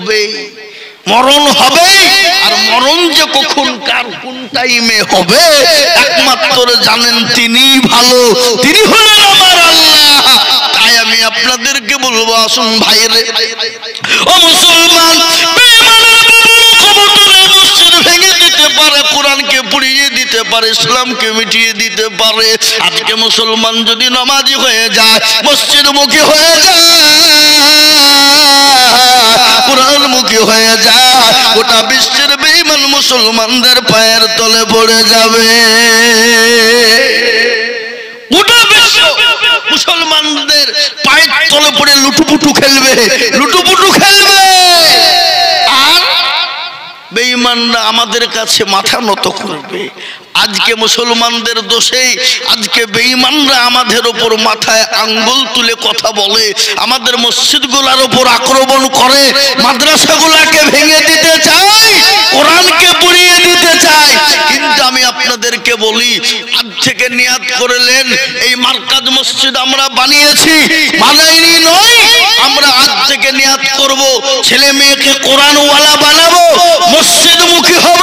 হবে, মরণ হবে। আর মরণ যে কখন কার কোন টাইমে হবে একমাত্র জানেন তিনি ভালো, তিনি হলেন আমার আল্লাহ। তাই আমি আপনাদেরকে বলবো, আসুন ভাইরে ও মুসলমান, মসজিদ ভেঙে দিতে পারে, কোরআনকে পুড়িয়ে দিতে পারে, ইসলামকে মিটিয়ে দিতে পারে। আজকে মুসলমান যদি নামাজি হয়ে যায়, মসজিদ মুখী হয়ে যায়, কোরআন মুখী হয়ে যায়, গোটা বিশ্বের বেঈমান মুসলমানদের পায়ের তলে পড়ে যাবে। গোটা বিশ্ব মুসলমানদের পায়ের তলে পড়ে লুটুপুটু খেলবে, লুটুপুটু খেলবে। আর বেঈমানরা আমাদের কাছে মাথা নত করবে। আজকে মুসলমানদের দোষে আজকে বেঈমানরা আমাদের উপর মাথায় আঙ্গুল তুলে কথা বলে, আমাদের মসজিদগুলোর উপর আক্রমণ করে, মাদ্রাসাগুলোকে ভেঙে দিতে চায়, কোরআনকে পুড়িয়ে দিতে চায়। কিন্তু আমি আপনাদেরকে বলি, আজ থেকে নিয়াত করলেন, এই মার্কাজ মসজিদ আমরা বানিয়েছি, বানাইনি নয়, আমরা আজ থেকে নিয়াত করব, ছেলে মেয়েকে কোরআনওয়ালা বানাবো, মসজিদমুখী হব,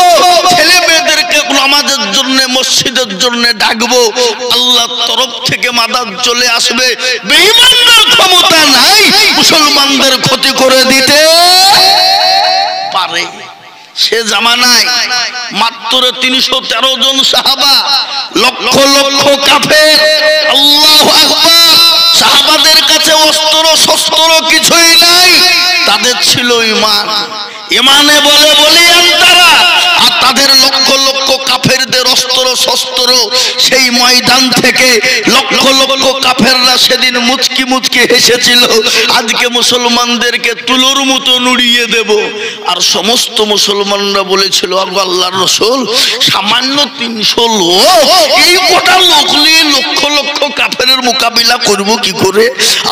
ছেলে মেয়েদেরকে নামাজের জন্য মসজিদের জন্য ডাকবো। আল্লাহর তরফ থেকে মাদাদ চলে আসবে। বেঈমানদের ক্ষমতা নাই মুসলমানদের ক্ষতি করে দিতে পারে। সে জামানায় মাত্র 313 জন সাহাবা, লক্ষ লক্ষ কাফের। আল্লাহু আকবার। সাহাবাদের কাছে অস্ত্র শস্ত্র কিছুই নাই, তাদের ছিল ঈমান। ঈমানে বলে বলিয়ান তারা, আর তাদের লক্ষ লক্ষ কাফেরদের অস্ত্র শস্ত্র। সেই ময়দান থেকে লক্ষ লক্ষ কাফেররা সেদিন মুচকি মুচকি হেসেছিল, আজকে মুসলমানদেরকে তুলোর মতো নুড়িয়ে দেব। আর সমস্ত মুসলমানরা বলেছিল, আল্লাহর রাসূল, সামান্য 300 লোক, এই গোটা লোক নিয়ে লক্ষ লক্ষ কাফেরের মোকাবিলা করব কি করে?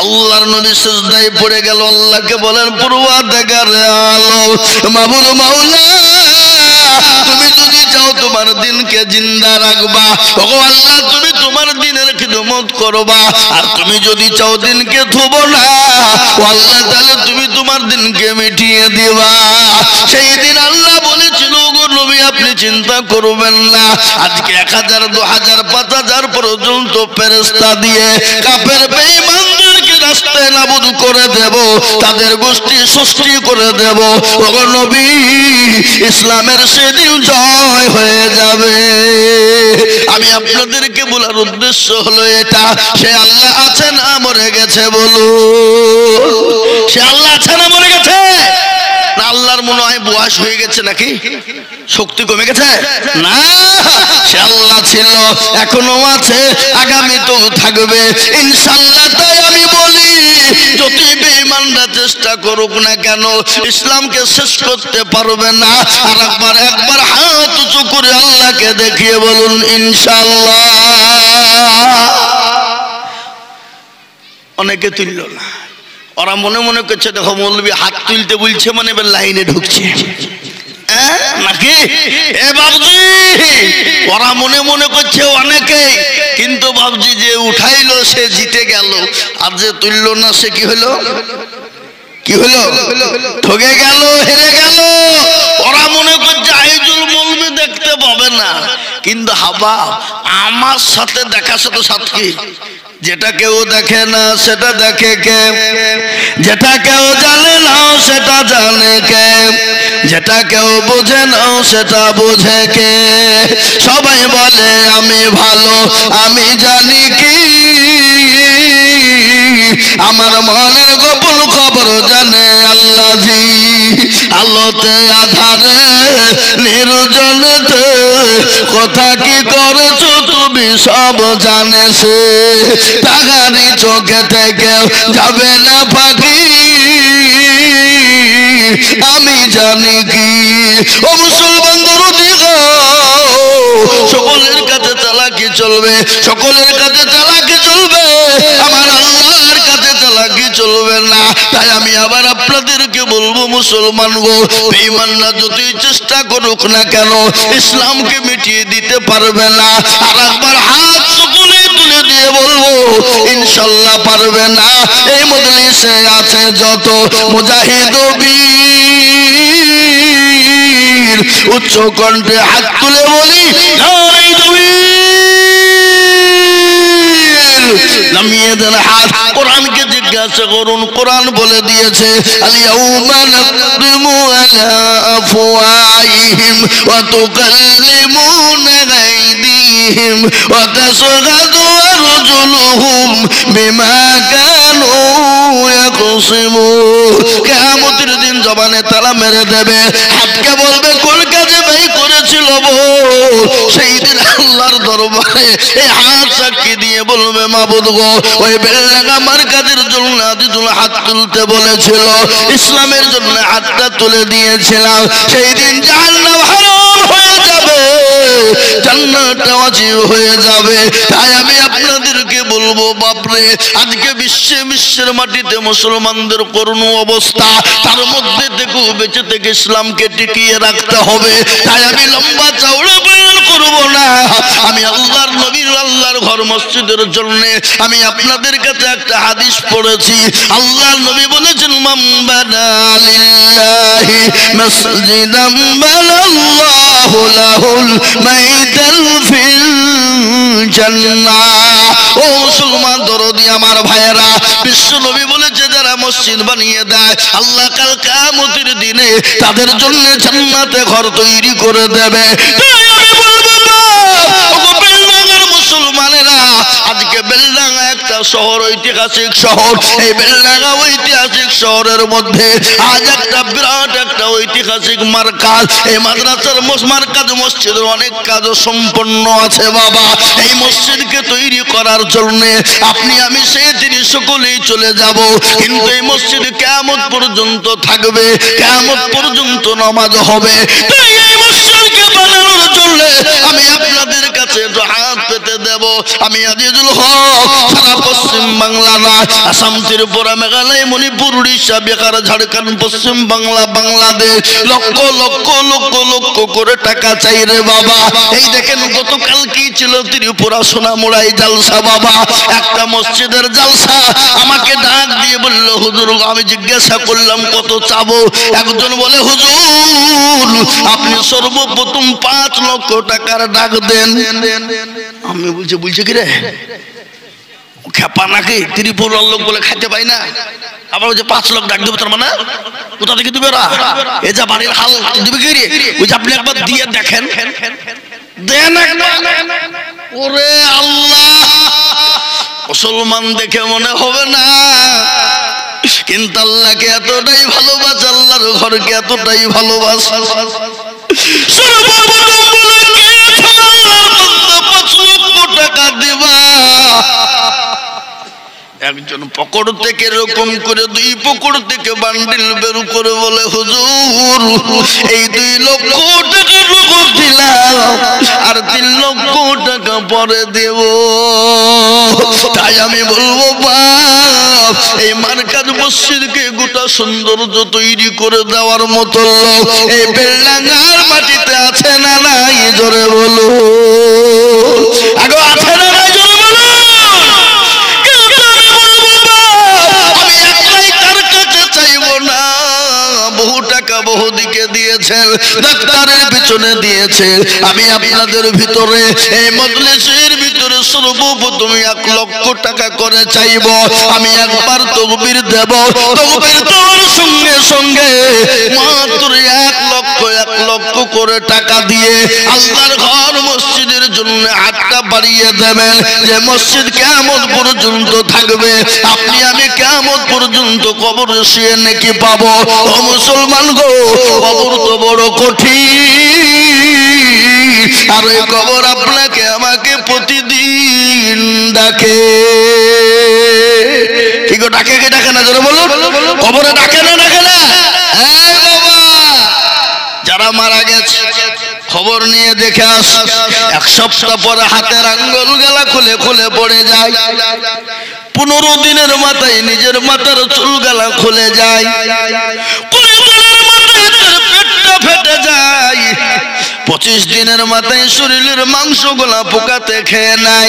আল্লাহর নবী সিজদায় পড়ে গেল, আল্লাহকে বলেন, পরওয়ারদিগারে আলম, মাবুদ মাওলা, তুমি যদি চাও তোমার দিনকে জিন্দা রাখবা, ওগো আল্লাহ, তুমি তোমার দিনের খিদমত করবা। আর তুমি যদি চাও দিনকে থুবো না, ও আল্লাহ, তাহলে তুমি তোমার দিনকে মিটিয়ে দিবা। সেই দিন আল্লাহ বলেছিল, ওগো নবী, আপনি চিন্তা করবেন না, আজকে 1000, 2000, 5000 পর্যন্ত ফেরেশতা দিয়ে কাফের বেঈমানদেরকে রাস্তায় নাবুদ করে দেব, তাদের গোষ্ঠী সৃষ্টি করে দেব। ওগো নবী, ইসলামের সেদিন জয় হয়ে যাবে। আমি আপনাদেরকে বলার উদ্দেশ্য হলো এটা, সে আল্লাহ আছে না মরে গেছে? বলুন, সে আল্লাহ আছে না মরে গেছে? না আল্লাহর মনে হয় বয়স হয়ে গেছে, নাকি শক্তি কমে গেছে? না, সে আল্লাহ ছিল, এখনো আছে, আগামীতেও থাকবে ইনশাআল্লাহ। তাই আমি বলি, যতই বেঈমানরা চেষ্টা করুক না কেন, ইসলামকে শেষ করতে পারবে না। আর একবার হাত উঁচু করে আল্লাহকে দেখিয়ে বলুন, ইনশাআল্লাহ। অনেকে তুলল না, ওরা মনে মনে করছে, দেখো মৌলবী হাত তুলতে বলছে মানে এবার লাইনে ঢুকছে নাকি? এ বাবজি, ওরা মনে মনে করছে অনেকে, কিন্তু বাবজি যে উঠাইলো সে জিতে গেল, আর যে তুললো না সে কি হলো? কি হলো? ঠকে গেল, হেরে গেল। ওরা মনে করছে আইজুল মৌলবী দেখতে পাবে না, কিন্তু হাবা আমার সাথে দেখা সাথে সাথী, যেটা কেউ দেখে না সেটা দেখে কে, যেটা কেউ জানে না সেটা জানে কে, যেটা কেউ বোঝে না সেটা বোঝে কে। সবাই বলে আমি ভালো, আমি জানি কি, আমার মনের গোপন খবর জানে আল্লাহজি। আলোতে আধারে নির্জনেতে কথা কি করেছো তুমি সব জানে সে। টাকারি চোখে থেকে যাবে না পাখি, আমি জানি কি। ও মুসলমান দরদি গো, সকলের কাছে চালাকি চলবে, সকলের কাছে চালাকি চলবে, আমার আল্লাহর কাছে চালাকি চলবে না। তাই আমি আবার আপনাদেরকে বলবো, মুসলমান গো, বেঈমানরা যতই চেষ্টা করুক না কেন, ইসলামকে মিটিয়ে দিতে পারবে না। আর একবার হাত সকলে তুলে দিয়ে বলবো, ইনশাআল্লাহ পারবে না। এই মজলিসে আছে যত মুজাহিদ বীর, উচ্চ কণ্ঠে হাত তুলে বলি নামিয়ে দেন হাত। কোরআনকে জিজ্ঞাসা করুন, কোরআন বলে দিয়েছে আল-ইয়াউমা নাখতিমু আলা আফওয়াহিহিম ওয়া তুকাল্লিমুনা আইদিহিম ওয়া তাশহাদু আরজুলুহুম বিমা কানু ইয়াকসিমুন। কিয়ামতের দিন জবানে তালা মেরে দেবে, হাতকে বলবে কোন কাজে ব্যয় করেছিল বল। সেই দিন আল্লাহর দরবারে এই হাত সাক্ষী দিয়ে বলবে মাবুদ গো, ওই বেলডাঙ্গা আমার কাজের জন্য আজিজুল হাত তুলতে বলেছিল, ইসলামের জন্য হাতটা তুলে দিয়েছিলাম। সেই দিন জাহান্নাম হারাম হয়ে যাবে, জান্নাত ওয়াজিব হয়ে যাবে। তাই আমি আপনাদেরকে বলবো বাপরে, আজকে বিশ্বের মাটিতে মুসলমানদের করুণ অবস্থা, তার মধ্যে থেকে বেঁচে থেকে ইসলামকে টিকিয়ে রাখতে হবে। তাই আমি লম্বা চওড়া বয়ান করব না, আমি আল্লাহর নবীর আল্লাহর ঘর মসজিদের জন্য আমি আপনাদের কাছে একটা হাদিস পড়েছি। আল্লাহর নবী বলেছেন মান বানা লিল্লাহি মাসজিদান বানাল্লাহু লাহুল মাইদান ফিল জান্নাহ। ও মুসলমান দরদি আমার ভাইয়েরা, বিশ্ব নবী বলেছে যারা মসজিদ বানিয়ে দেয় আল্লাহ কাল কিয়ামতের দিনে তাদের জন্য জান্নাতে ঘর তৈরি করে দেবে। আমি বলবো মুসলমানেরা, আজকে বেলডাঙ্গা একটা শহর, ঐতিহাসিক শহর। এই বেলডাঙ্গা ঐতিহাসিক শহরের মধ্যে আজ একটা বিরাট একটা ঐতিহাসিক মার্কাজ, এই মাদ্রাসার মার্কাজ মসজিদের অনেক কাজও সম্পন্ন আছে বাবা। এই মসজিদকে তৈরি করার জন্য আপনি আমি সেই তিনি সকলেই চলে যাব, কিন্তু এই মসজিদ কিয়ামত পর্যন্ত থাকবে, কিয়ামত পর্যন্ত নামাজ হবে। তাই এই মসজিদকে বানানোর জন্য আমি আপনাদের কাছে হাত পেতে দেব। আমি আজিজুল হক সারা পশ্চিম বাংলা না, আসাম, ত্রিপুরা, মেঘালয়, মণিপুর, উড়িষ্যা, বিহার, ঝাড়খণ্ড, পশ্চিম বাংলা, বাংলাদেশ লক্ষ লক্ষ লক্ষ লক্ষ করে টাকা চাই রে বাবা। এই দেখেন গতকাল কি ছিল ত্রিপুরা সোনামুড়াই জালসা বাবা, একটা মসজিদের জালসা। আমাকে ডাক দিয়ে বলল হুজুর, আমি জিজ্ঞাসা করলাম কত চাবো, একজন বলে হুজুর আপনি সর্বপ্রথম 5 লক্ষ টাকার ডাক দেন। আমি বলছে কি রে খেপা নাকি, ত্রিপুরার লোক বলে খাইতে পাই না, আবার ওই যে 5 লাখ ডাক দেবে, তার মানে কোথা থেকে দিবে ওরা? এ যা বাড়ির হাল দিবে কি রে? ওই যে আপনি একবার দিয়ে দেখেন, দেন ওরে আল্লাহ। মুসলমান দেখে মনে হবে না, কিন্তু আল্লাহকে এতটাই ভালোবাসে, আল্লাহর ঘরকে এতটাই ভালোবাসে। সর্বপ্রথম বলে কে 5 লক্ষ টাকা দিবা? একজন পকড় থেকে এরকম করে 2 পকড় থেকে বান্ডিল বের করে বলে হুজুর এই 2 লক্ষ টাকা নগদ দিলাম, আর 3 লক্ষ টাকা পরে দেব। তাই আমি বলবো বাপ, এই মার্কাজ মসজিদকে গোটা সৌন্দর্য তৈরি করে দেওয়ার মতো লোক এই বেলডাঙ্গার মাটিতে আছে না নাই? জোরে বলো, আগে আছে না নাই? জোরে বলো। বহু টাকা বহু দিকে দিয়েছেন, ডাক্তারের পিছনে দিয়েছেন। আমি আপনাদের ভিতরে এই মজলিসের ভিতরে সর্বপ্রথম 1 লক্ষ টাকা করে চাইব। আমি একবার তাকবীর দেব, তাকবীর দেওয়ার সঙ্গে সঙ্গে মাত্র 1 লক্ষ করে টাকা দিয়ে আল্লাহর ঘর মসজিদের জন্য হাতটা বাড়িয়ে দেবেন, যে মসজিদ কিয়ামত পর্যন্ত থাকবে। আপনি আমি কিয়ামত পর্যন্ত কবরে শুয়ে নেকি পাবো। ও মুসলমান গো, কবর তো বড় কঠিন, আর এই কবর আপনাকে আমাকে প্রতিদিন ডাকে। কি গো, ডাকে কি ডাকে না? জোরে বলো, কবরে ডাকে না ডাকে না? হ্যাঁ বাবা, যারা মারা গেছে খবর নিয়ে দেখে আস, 1 সপ্তাহ পরে হাতের আঙ্গুল গলা খুলে খুলে পড়ে যায়। 15 দিনের মাথায় নিজের মাথার চুল গলা খুলে যায়। 20 দিনের মাথায় পেটটা ফেটে যায়। 25 দিনের মাথায় শরীরের মাংসগুলা পোকাতে খেয়ে নাই,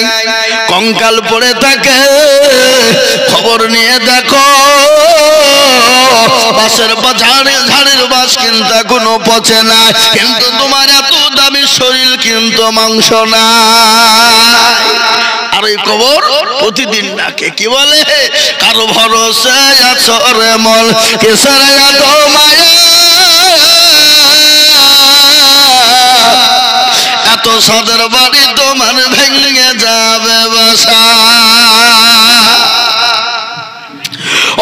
কঙ্কাল পড়ে থাকে। খবর নিয়ে দেখো বাসের ঝাড়ের বাস কিন্তু এখনো পচে না, কিন্তু তোমার এত দামি শরীর কিন্তু মাংস না। আর ওই কবর প্রতিদিন ডাকে, কি বলে? কারো ভরসায় আছো রে মন, কিসের এত মায়া, এত সাদের বাড়ি তোমার ভেঙে যাবে বাসা।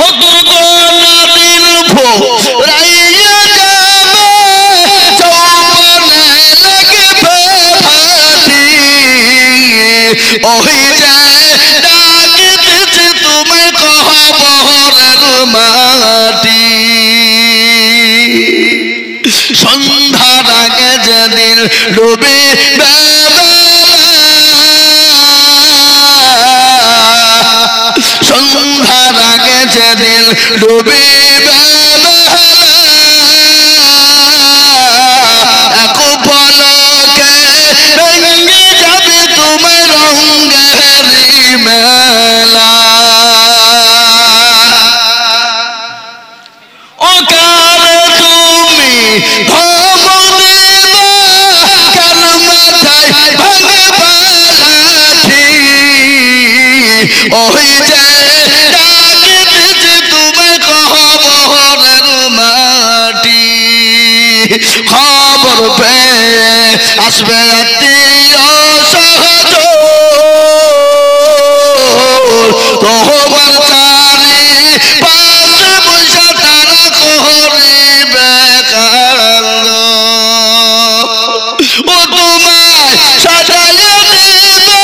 ও দুর্গনা দিল ফুরাইয়া যাবে, যৌবনে লাগবে ফাটি, ওই যে ডাকিতেছে তোমায় কবরের মাটি। সন্ধ্যার আগে যেদিন ডুবে সন্ধ্যার আগে যেদিন ডুবে এক পলকে ভেঙে যাবে তোমার রঙের মেলা। ও কারে তুমি ধমক দেবা, কার মাথায় ভাঙবা লাঠি, ওই যে ডাকিতেছে তোমায় কবরের মাটি। খবর পেয়ে আসবে আত্মীয় সহজ, তোমার চারি পাশে বসে তারা করিবে কান্দ। ও তোমায় সাজাইয়া দিবে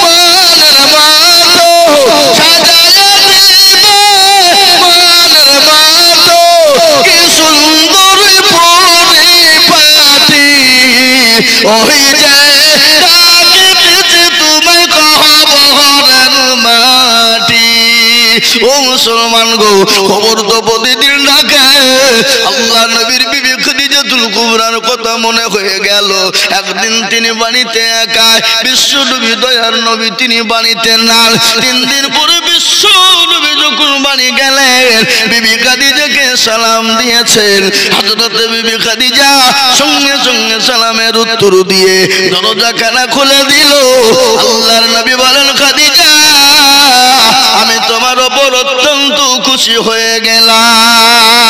মনের মতো, সাজাইয়া দিবে মনের মতো, কি সুন্দর পরিপাটি, ওই যে ডাকিতেছে তোমায় কবরের মাটি। ও মুসলমান গো, খবর তো প্রতিদিন ডাকে। আল্লাহ নবীর বিবি খাদিজাতুল কুবরার কথা মনে হয়ে গেল। একদিন তিনি বাড়িতে একা, বিশ্ব নবী দয়ার নবী তিনি বাড়িতে নাই। 3 দিন পরে বিশ্ব নবী যখন বাড়ি গেলেন, বিবি খাদিজাকে সালাম দিয়েছেন। হযরতে বিবি খাদিজা সঙ্গে সঙ্গে সালামের উত্তর দিয়ে দরজাখানা খুলে দিল। আল্লাহর নবী বলেন, খাদিজা আমি তোমার উপর অত্যন্ত খুশি হয়ে গেলাম।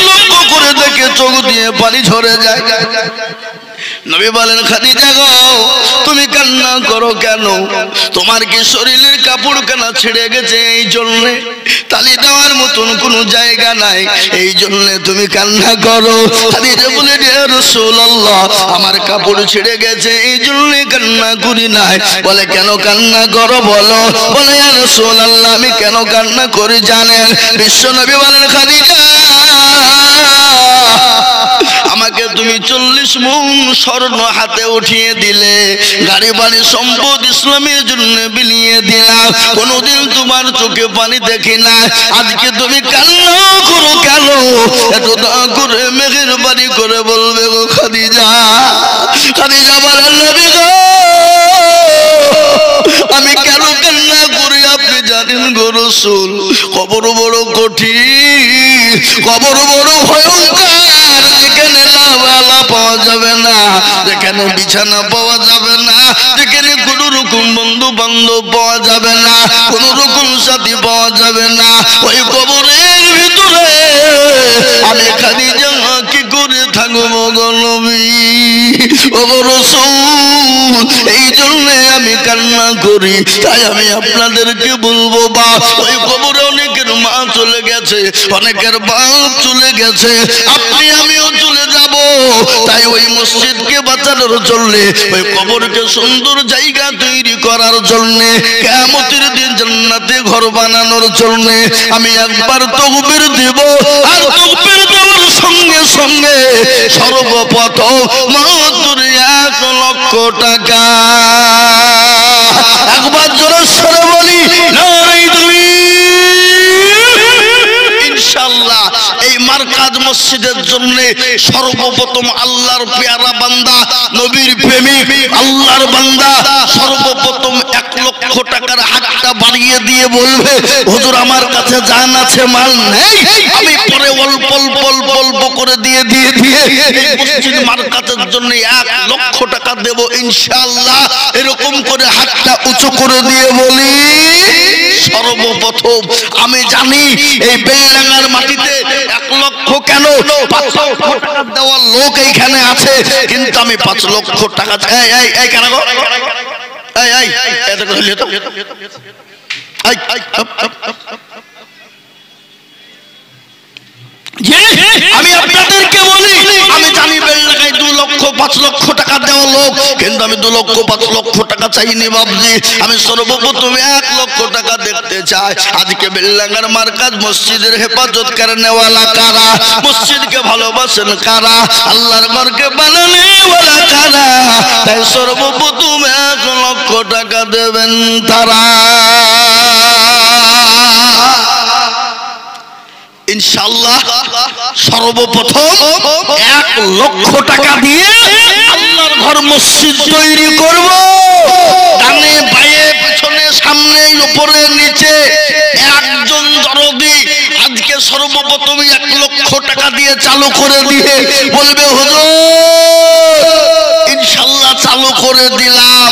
লক্ষ্য করে দেখে চোখ দিয়ে পানি ঝরে যায়। নবী বলেন, খাদিজা গো তুমি কান্না করো কেন? তোমার কি শরীরের কাপড় কানা ছিঁড়ে গেছে এই জন্য? তালি দেওয়ার মতন কোনো জায়গা নাই, এই জন্য তুমি কান্না করো? খাদিজা বলে, ইয়া রাসূলুল্লাহ আমার কাপড় ছিঁড়ে গেছে এই জন্য কান্না করি নাই। বলে, কেন কান্না করো বলো? বলে, ইয়া রাসূলুল্লাহ আমি কেন কান্না করি জানেন? বিশ্ব নবী বলেন, খাদিজা আমাকে তুমি 40 মণ স্বর্ণ হাতে উঠিয়ে দিলে, গাড়ি বাড়ি সম্পদ ইসলামের জন্য বিলিয়ে দিলাম, কোনোদিন তোমার চোখে পানি দেখি না, আজকে তুমি কান্না করো কেন? এত দয়া করে মেহেরবানি করে বলবে গো খাদিজা। খাদিজা বলেন, নবী গো আমি কেন কান্না করি আপনি জানেন গো রাসূল? কবর বড় কঠিন, কবর বড় ভয়ঙ্কর, যেখানে লাওয়ালা পাওয়া যাবে না, যেখানে বিছানা পাওয়া যাবে না, যেখানে কোনো রকম বন্ধু বান্ধব পাওয়া যাবে না, কোনো রকম সাথী পাওয়া যাবে না, ওই কবরের ভিতরে আমি খাদিজা কি করে থাকবো গো নবী? ও রাসূল এই জন্য আমি কান্না করি, তাই আমি আপনাদেরকে বলবো বা ওই কবরে অনেকের মা চলে গেছে, অনেকের বাপ চলে গেছে, আপনি আমিও চলে যাব। তাই ওই মসজিদকে বাঁচানোর জন্য, ওই কবরকে সুন্দর জায়গা তৈরি করার জন্য, কিয়ামতের দিন জান্নাতে ঘর বানানোর জন্য আমি একবার তাকবীর দেব। আর তাকবীর দেওয়ার সঙ্গে সঙ্গে সর্বপ্রথম মাত্র 1 লক্ষ টাকা একবার জোরে সরে বলি নাই দুই। ইনশাআল্লাহ এই মার্কাজ মসজিদের জন্য সর্বপ্রথম আল্লাহর পেয়ারা বান্দা, নবীর প্রেমিক, আল্লাহর বান্দা সর্বপ্রথম 1 লক্ষ টাকার হাতটা বাড়িয়ে দিয়ে বলবে, হুজুর আমার কাছে জান আছে, মাল নেই, আমি পরে অল্প অল্প অল্প অল্প করে দিয়ে মসজিদ মার্কাতের জন্য 1 লক্ষ টাকা দেব ইনশাআল্লাহ। এরকম করে হাতটা উঁচু করে দিয়ে বলি, সর্বপ্রথম আমি জানি এই বেলডাঙ্গার মাটিতে 1 লক্ষ কেন 5 লক্ষ টাকা দেওয়ার লোক এইখানে আছে, কিন্তু আমি 5 লক্ষ টাকা এই কেন গো আমি আপনাদেরকে বলি, আমি জানি বেলডাঙ্গায় 2 লক্ষ 5 লক্ষ টাকা দেওয়া লোক, কিন্তু আমি 2 লক্ষ 5 লক্ষ টাকা চাইনি বাবজি। আমি সর্বপ্রথম 1 লক্ষ টাকা দেখতে চাই। আজকে বেলডাঙ্গার মার্কাজ মসজিদের হেফাজত করেনেওয়ালা কারা, মসজিদকে ভালোবাসেন কারা, আল্লাহর ঘরকে বানানেওয়ালা কারা, তাই সর্বপ্রথম 1 লক্ষ টাকা দেবেন তারা ইনশাআল্লাহ। সর্বপ্রথম 1 লক্ষ টাকা দিয়ে আল্লাহর ঘর মসজিদ তৈরি করব। ডানে বাঁয়ে পিছনে সামনে উপরে নিচে একজন দরদি আজকে সর্বপ্রথম 1 লক্ষ টাকা দিয়ে চালু করে দিয়ে বলবে, হুজুর ইনশাআল্লাহ চালু করে দিলাম,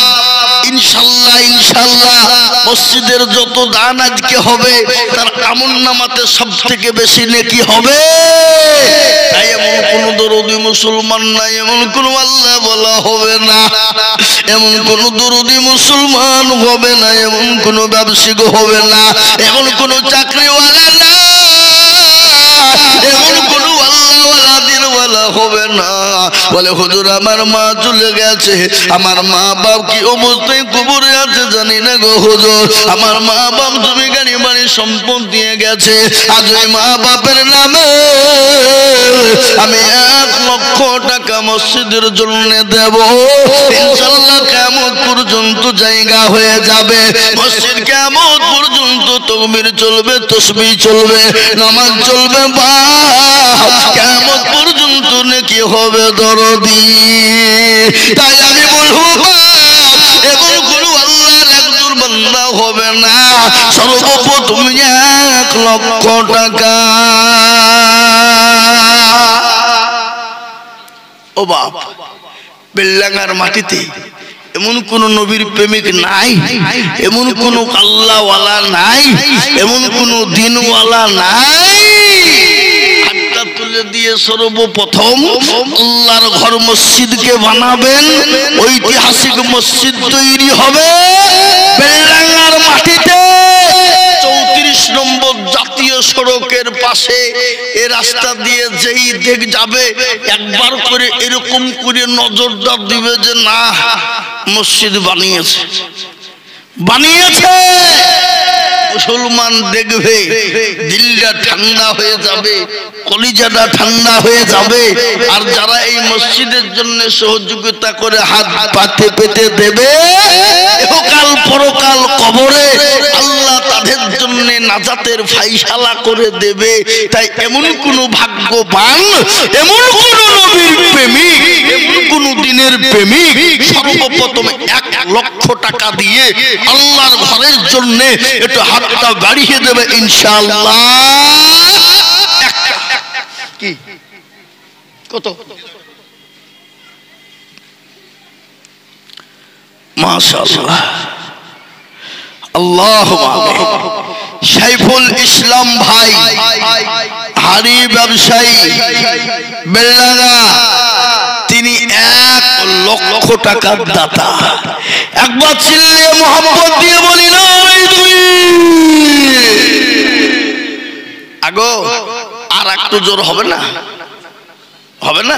ইনশাআল্লাহ ইনশাআল্লাহ মসজিদের যত দান আজকে হবে তার আমলনামাতে সবথেকে বেশি নেকি হবে। তাই এমন কোন দরদি মুসলমান নাই, এমন কোন আল্লাহ বলা হবে না, এমন কোন দরদি মুসলমান হবে না, এমন কোন ব্যবসায়িক হবে না, এমন কোন চাকরিওয়ালা না, এমন কোন আল্লাহওয়ালা দিনওয়ালা হবে না বলে, হুজুর আমার মা চলে গেছে, আমার মা বাপ কি অবস্থায় কবরে আছে জানি না গো হুজুর, আমার মা বাপ জমি গাড়ি বাড়ি সম্পদ দিয়ে গেছে, আজ ওই মা বাপের নামে আমি 1 লক্ষ টাকা মসজিদের জন্য দেব, ইনশাআল্লাহ কিয়ামত পর্যন্ত জায়গা হয়ে যাবে, মসজিদ কিয়ামত পর্যন্ত তাকবীর চলবে, তাসবিহ চলবে, নামাজ চলবে, কিয়ামত পর্যন্ত নেকি হবে দরদি। তাই আমি বলবো এমন কোন আল্লাহর একজন বান্দা হবে না, সর্বপ্রথম 1 লক্ষ টাকা। ও বাপ, বেলডাঙ্গার মাটিতে এমন কোন নবীর প্রেমিক নাই, এমন কোন আল্লাহওয়ালা নাই, এমন কোন দিনওয়ালা নাই, হাতটা তুলে দিয়ে সর্বপ্রথম আল্লাহর ঘর মসজিদকে বানাবেন, ঐতিহাসিক মসজিদ তৈরি হবে বেলডাঙ্গার মাটিতে। 34 নম্বর জাতীয় সড়কের পাশে এ রাস্তা দিয়ে যেই দেখ যাবে একবার করে এরকম করে নজরটা দিবে যে না মসজিদ বানিয়েছে, বানিয়েছে। মুসলমান দেখবে দিলটা ঠান্ডা হয়ে যাবে, কলিজাটা ঠান্ডা হয়ে যাবে। আর যারা এই মসজিদের জন্য সহযোগিতা করে হাত পাতে পেতে দেবে, ইহকাল পরকাল কবরে আল্লাহ তাদের জন্য নাজাতের ফায়সালা করে দেবে। তাই এমন কোন ভাগ্যবান, এমন কোন নবীর প্রেমিক, এমন কোন দিনের প্রেমিক সর্বপ্রথম 1 লক্ষ টাকা দিয়ে আল্লাহর ঘরের জন্য একটু হাতটা বাড়িয়ে দেবে ইনশাআল্লাহ। কি কত? মাশাআল্লাহ, আল্লাহুম্মা আমিন। সাইফুল ইসলাম ভাই, হাড়ি ব্যবসায়ী, বেলডাঙ্গা, তিনি 1 লক্ষ টাকার দাতা। একবার চিল্লিয়ে মোহাম্মদ দিয়ে বলি না আগো, আর একটু জোর হবে না? হবে না?